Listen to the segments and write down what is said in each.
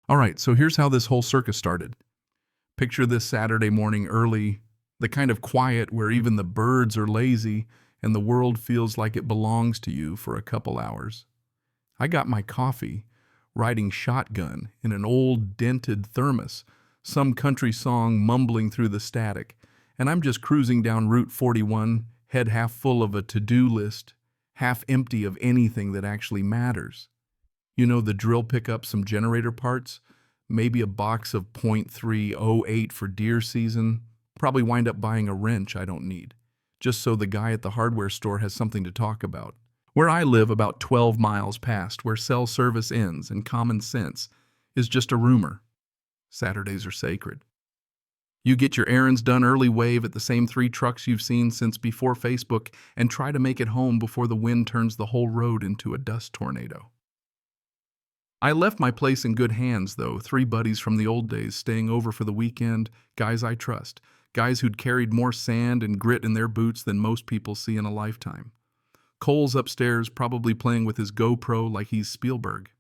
All right, so here's how this whole circus started. Picture this Saturday morning early, the kind of quiet where even the birds are lazy and the world feels like it belongs to you for a couple hours. I got my coffee, riding shotgun in an old dented thermos, some country song mumbling through the static, and I'm just cruising down Route 41, head half full of a to-do list, half empty of anything that actually matters. You know, the drill pick up some generator parts, maybe a box of .308 for deer season, probably wind up buying a wrench I don't need, just so the guy at the hardware store has something to talk about. Where I live, about 12 miles past where cell service ends and common sense is just a rumor. Saturdays are sacred. You get your errands done early, wave at the same 3 trucks you've seen since before Facebook, and try to make it home before the wind turns the whole road into a dust tornado. I left my place in good hands, though. 3 buddies from the old days staying over for the weekend, guys I trust, guys who'd carried more sand and grit in their boots than most people see in a lifetime. Cole's upstairs probably playing with his GoPro like he's Spielberg.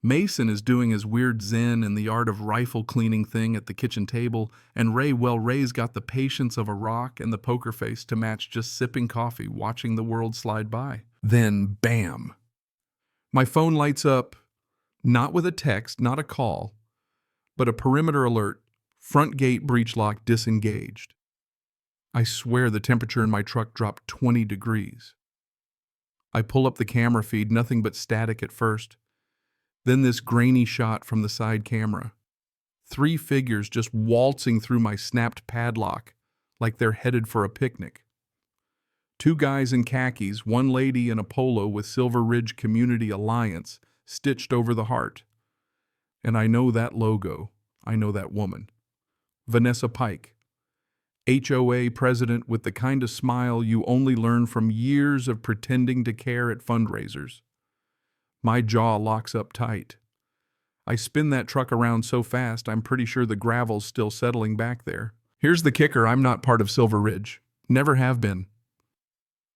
Mason is doing his weird zen and the art of rifle cleaning thing at the kitchen table, and Ray's got the patience of a rock and the poker face to match, just sipping coffee, watching the world slide by. Then, bam! My phone lights up, not with a text, not a call, but a perimeter alert, front gate breech lock disengaged. I swear the temperature in my truck dropped 20 degrees. I pull up the camera feed, nothing but static at first. Then this grainy shot from the side camera. 3 figures just waltzing through my snapped padlock like they're headed for a picnic. 2 guys in khakis, 1 lady in a polo with Silver Ridge Community Alliance stitched over the heart. And I know that logo. I know that woman. Vanessa Pike, HOA president with the kind of smile you only learn from years of pretending to care at fundraisers. My jaw locks up tight. I spin that truck around so fast I'm pretty sure the gravel's still settling back there. Here's the kicker, I'm not part of Silver Ridge. Never have been.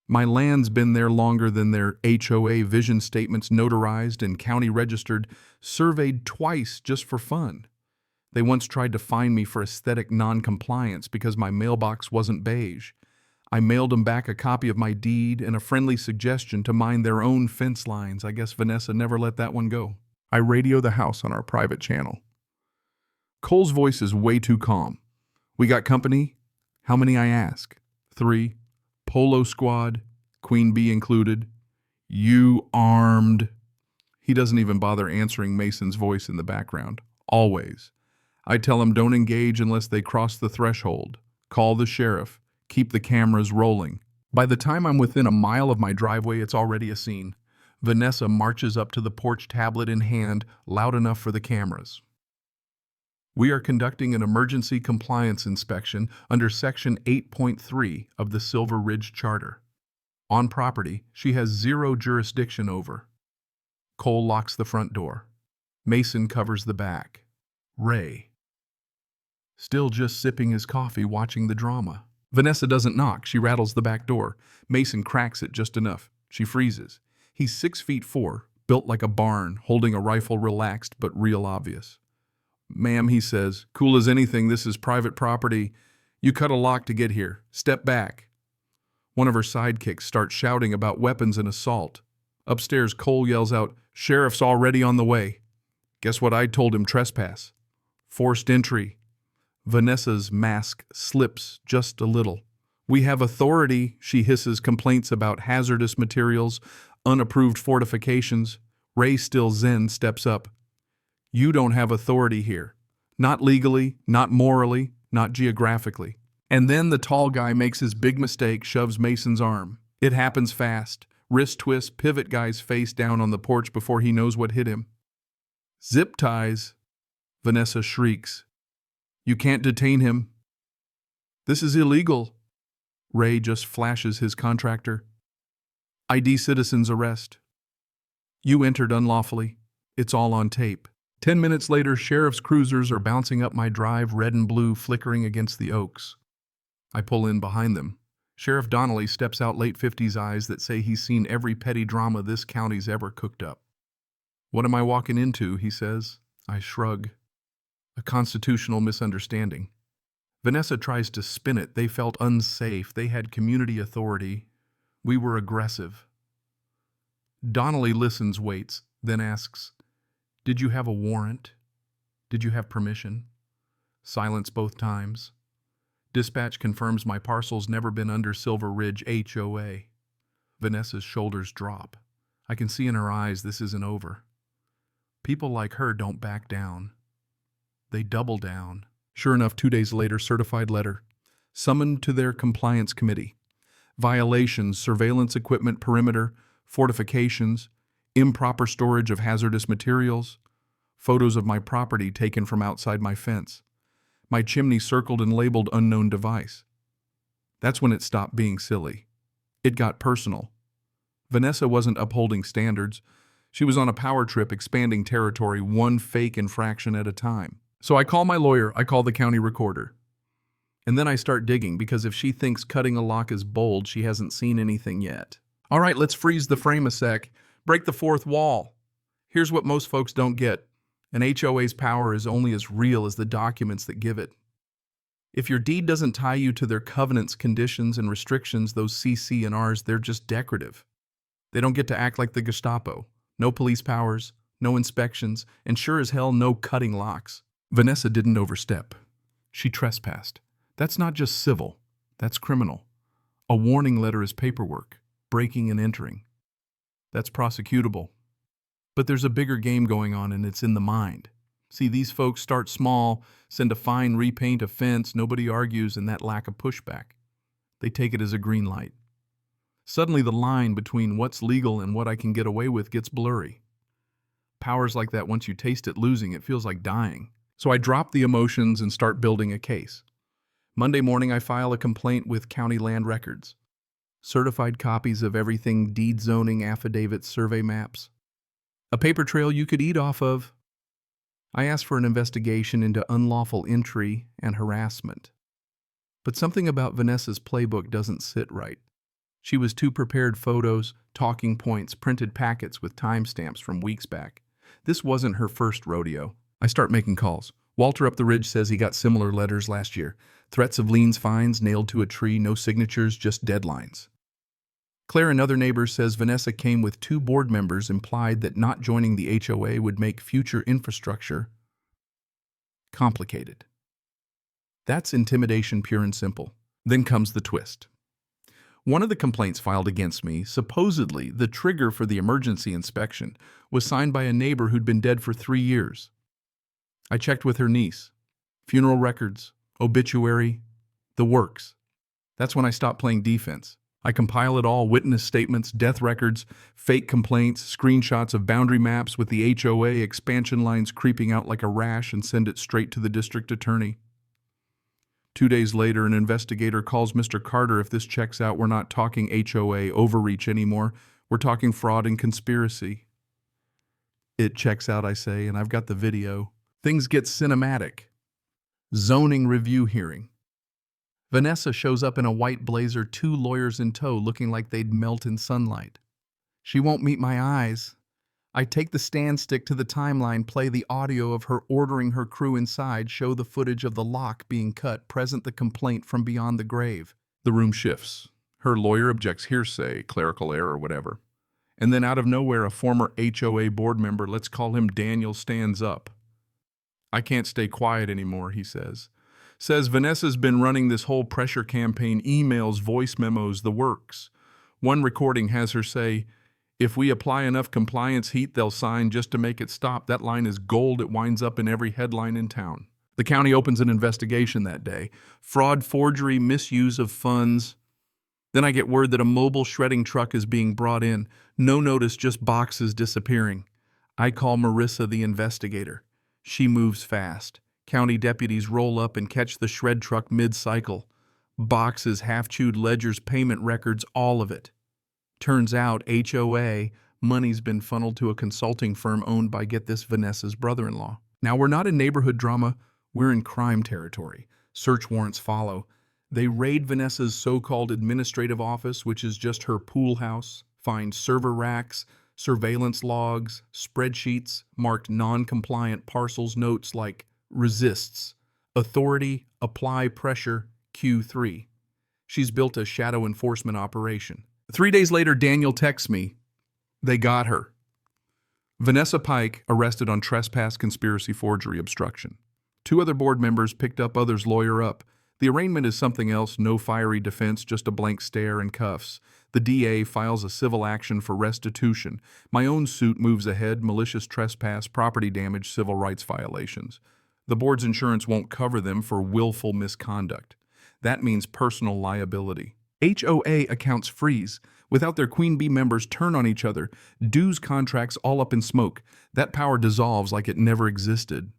My land's been there longer than their HOA vision statements notarized and county registered, surveyed twice just for fun. They once tried to fine me for aesthetic non-compliance because my mailbox wasn't beige. I mailed them back a copy of my deed and a friendly suggestion to mind their own fence lines. I guess Vanessa never let that one go. I radio the house on our private channel. Cole's voice is way too calm. We got company? How many, I ask? 3. Polo squad, Queen Bee included. You armed? He doesn't even bother answering Mason's voice in the background. Always. I tell him don't engage unless they cross the threshold. Call the sheriff. Keep the cameras rolling. By the time I'm within a mile of my driveway, it's already a scene. Vanessa marches up to the porch, tablet in hand, loud enough for the cameras. We are conducting an emergency compliance inspection under Section 8.3 of the Silver Ridge Charter. On property she has 0 jurisdiction over. Cole locks the front door. Mason covers the back. Ray, still just sipping his coffee, watching the drama. Vanessa doesn't knock. She rattles the back door. Mason cracks it just enough. She freezes. He's 6'4", built like a barn, holding a rifle, relaxed but real obvious. Ma'am, he says, cool as anything, this is private property. You cut a lock to get here. Step back. One of her sidekicks starts shouting about weapons and assault. Upstairs, Cole yells out, sheriff's already on the way. Guess what I told him? Trespass. Forced entry. Vanessa's mask slips just a little. We have authority, she hisses, complaints about hazardous materials, unapproved fortifications. Ray, still zen, steps up. You don't have authority here. Not legally, not morally, not geographically. And then the tall guy makes his big mistake, shoves Mason's arm. It happens fast. Wrist twist, pivot guy's face down on the porch before he knows what hit him. Zip ties, Vanessa shrieks. You can't detain him. This is illegal. Ray just flashes his contractor. ID citizens arrest. You entered unlawfully. It's all on tape. 10 minutes later, sheriff's cruisers are bouncing up my drive, red and blue flickering against the oaks. I pull in behind them. Sheriff Donnelly steps out, late 50s eyes that say he's seen every petty drama this county's ever cooked up. What am I walking into, he says. I shrug. A constitutional misunderstanding. Vanessa tries to spin it. They felt unsafe. They had community authority. We were aggressive. Donnelly listens, waits, then asks, "Did you have a warrant? Did you have permission?" Silence both times. Dispatch confirms my parcel's never been under Silver Ridge HOA. Vanessa's shoulders drop. I can see in her eyes this isn't over. People like her don't back down. They double down. Sure enough, 2 days later, certified letter. Summoned to their compliance committee. Violations, surveillance equipment perimeter, fortifications, improper storage of hazardous materials, photos of my property taken from outside my fence, my chimney circled and labeled unknown device. That's when it stopped being silly. It got personal. Vanessa wasn't upholding standards. She was on a power trip expanding territory one fake infraction at a time. So I call my lawyer, I call the county recorder. And then I start digging, because if she thinks cutting a lock is bold, she hasn't seen anything yet. All right, let's freeze the frame a sec. Break the fourth wall. Here's what most folks don't get. An HOA's power is only as real as the documents that give it. If your deed doesn't tie you to their covenants, conditions, and restrictions, those CC and Rs, they're just decorative. They don't get to act like the Gestapo. No police powers, no inspections, and sure as hell no cutting locks. Vanessa didn't overstep. She trespassed. That's not just civil, that's criminal. A warning letter is paperwork, breaking and entering. That's prosecutable. But there's a bigger game going on, and it's in the mind. See, these folks start small, send a fine, repaint a fence, nobody argues, and that lack of pushback. They take it as a green light. Suddenly the line between what's legal and what I can get away with gets blurry. Powers like that, once you taste it losing, it feels like dying. So I drop the emotions and start building a case. Monday morning I file a complaint with County Land Records. Certified copies of everything, deed zoning, affidavits, survey maps. A paper trail you could eat off of. I asked for an investigation into unlawful entry and harassment. But something about Vanessa's playbook doesn't sit right. She was too prepared: photos, talking points, printed packets with timestamps from weeks back. This wasn't her first rodeo. I start making calls. Walter up the ridge says he got similar letters last year. Threats of liens, fines, nailed to a tree, no signatures, just deadlines. Claire, another neighbor, says Vanessa came with 2 board members, implied that not joining the HOA would make future infrastructure complicated. That's intimidation, pure and simple. Then comes the twist. One of the complaints filed against me, supposedly the trigger for the emergency inspection, was signed by a neighbor who'd been dead for 3 years. I checked with her niece. Funeral records, obituary, the works. That's when I stopped playing defense. I compile it all: witness statements, death records, fake complaints, screenshots of boundary maps with the HOA expansion lines creeping out like a rash, and send it straight to the district attorney. 2 days later, an investigator calls Mr. Carter. If this checks out, we're not talking HOA overreach anymore. We're talking fraud and conspiracy. It checks out, I say, and I've got the video. Things get cinematic. Zoning review hearing. Vanessa shows up in a white blazer, 2 lawyers in tow, looking like they'd melt in sunlight. She won't meet my eyes. I take the stand stick to the timeline, play the audio of her ordering her crew inside, show the footage of the lock being cut, present the complaint from beyond the grave. The room shifts. Her lawyer objects: hearsay, clerical error, whatever. And then out of nowhere, a former HOA board member, let's call him Daniel, stands up. I can't stay quiet anymore, he says. Says Vanessa's been running this whole pressure campaign, emails, voice memos, the works. One recording has her say, "If we apply enough compliance heat, they'll sign just to make it stop." That line is gold. It winds up in every headline in town. The county opens an investigation that day. Fraud, forgery, misuse of funds. Then I get word that a mobile shredding truck is being brought in. No notice, just boxes disappearing. I call Marissa, the investigator. She moves fast. County deputies roll up and catch the shred truck mid-cycle. Boxes, half-chewed ledgers, payment records, all of it. Turns out, HOA, money's been funneled to a consulting firm owned by, get this, Vanessa's brother-in-law. Now, we're not in neighborhood drama, we're in crime territory. Search warrants follow. They raid Vanessa's so-called administrative office, which is just her pool house, find server racks, surveillance logs, spreadsheets, marked non-compliant parcels notes like resists, authority, apply pressure, Q3. She's built a shadow enforcement operation. 3 days later, Daniel texts me. They got her. Vanessa Pike arrested on trespass, conspiracy, forgery, obstruction. 2 other board members picked up others' lawyer up. The arraignment is something else, no fiery defense, just a blank stare and cuffs. The DA files a civil action for restitution. My own suit moves ahead, malicious trespass, property damage, civil rights violations. The board's insurance won't cover them for willful misconduct. That means personal liability. HOA accounts freeze. Without their Queen Bee members turn on each other, dues contracts all up in smoke. That power dissolves like it never existed.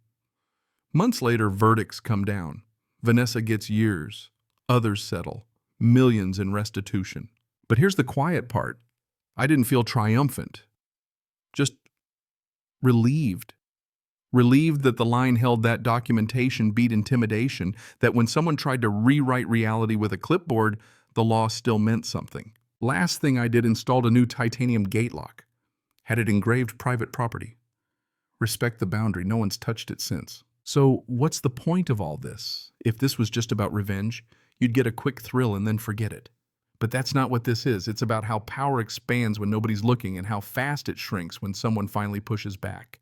Months later, verdicts come down. Vanessa gets years. Others settle. Millions in restitution. But here's the quiet part. I didn't feel triumphant. Just relieved. Relieved that the line held that documentation beat intimidation, that when someone tried to rewrite reality with a clipboard, the law still meant something. Last thing I did, installed a new titanium gate lock. Had it engraved private property. Respect the boundary, no one's touched it since. So what's the point of all this? If this was just about revenge, you'd get a quick thrill and then forget it. But that's not what this is. It's about how power expands when nobody's looking and how fast it shrinks when someone finally pushes back.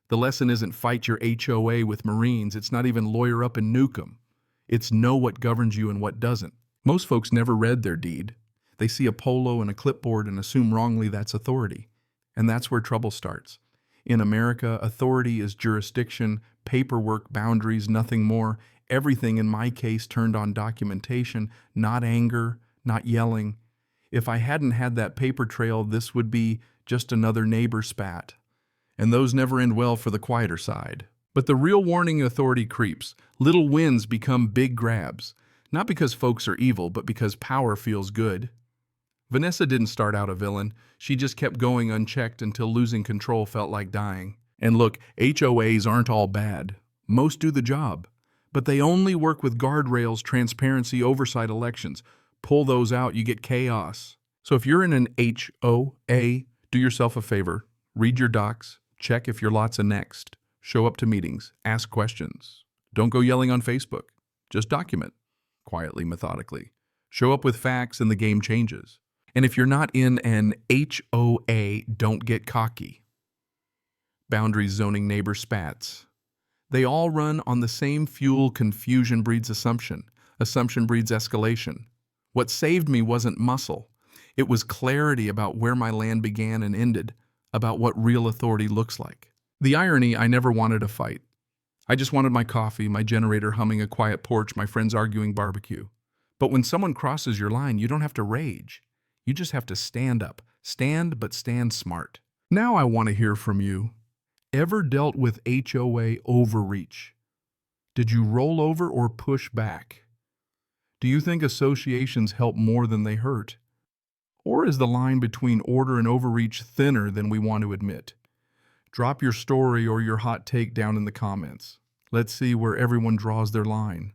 The lesson isn't fight your HOA with Marines. It's not even lawyer up and nuke 'em. It's know what governs you and what doesn't. Most folks never read their deed. They see a polo and a clipboard and assume wrongly that's authority. And that's where trouble starts. In America, authority is jurisdiction, paperwork, boundaries, nothing more. Everything in my case turned on documentation, not anger, not yelling. If I hadn't had that paper trail, this would be just another neighbor spat. And those never end well for the quieter side. But the real warning authority creeps. Little wins become big grabs. Not because folks are evil, but because power feels good. Vanessa didn't start out a villain. She just kept going unchecked until losing control felt like dying. And look, HOAs aren't all bad. Most do the job. But they only work with guardrails, transparency, oversight, elections. Pull those out, you get chaos. So if you're in an HOA, do yourself a favor. Read your docs. Check if your lot's a next. Show up to meetings. Ask questions. Don't go yelling on Facebook. Just document. Quietly, methodically. Show up with facts and the game changes. And if you're not in an HOA, don't get cocky. Boundaries, zoning, neighbor spats. They all run on the same fuel. Confusion breeds assumption. Assumption breeds escalation. What saved me wasn't muscle. It was clarity about where my land began and ended, about what real authority looks like. The irony, I never wanted a fight. I just wanted my coffee, my generator humming, a quiet porch, my friends arguing, barbecue. But when someone crosses your line, you don't have to rage. You just have to stand up. Stand, but stand smart. Now I want to hear from you. Ever dealt with HOA overreach? Did you roll over or push back? Do you think associations help more than they hurt? Or is the line between order and overreach thinner than we want to admit? Drop your story or your hot take down in the comments. Let's see where everyone draws their line.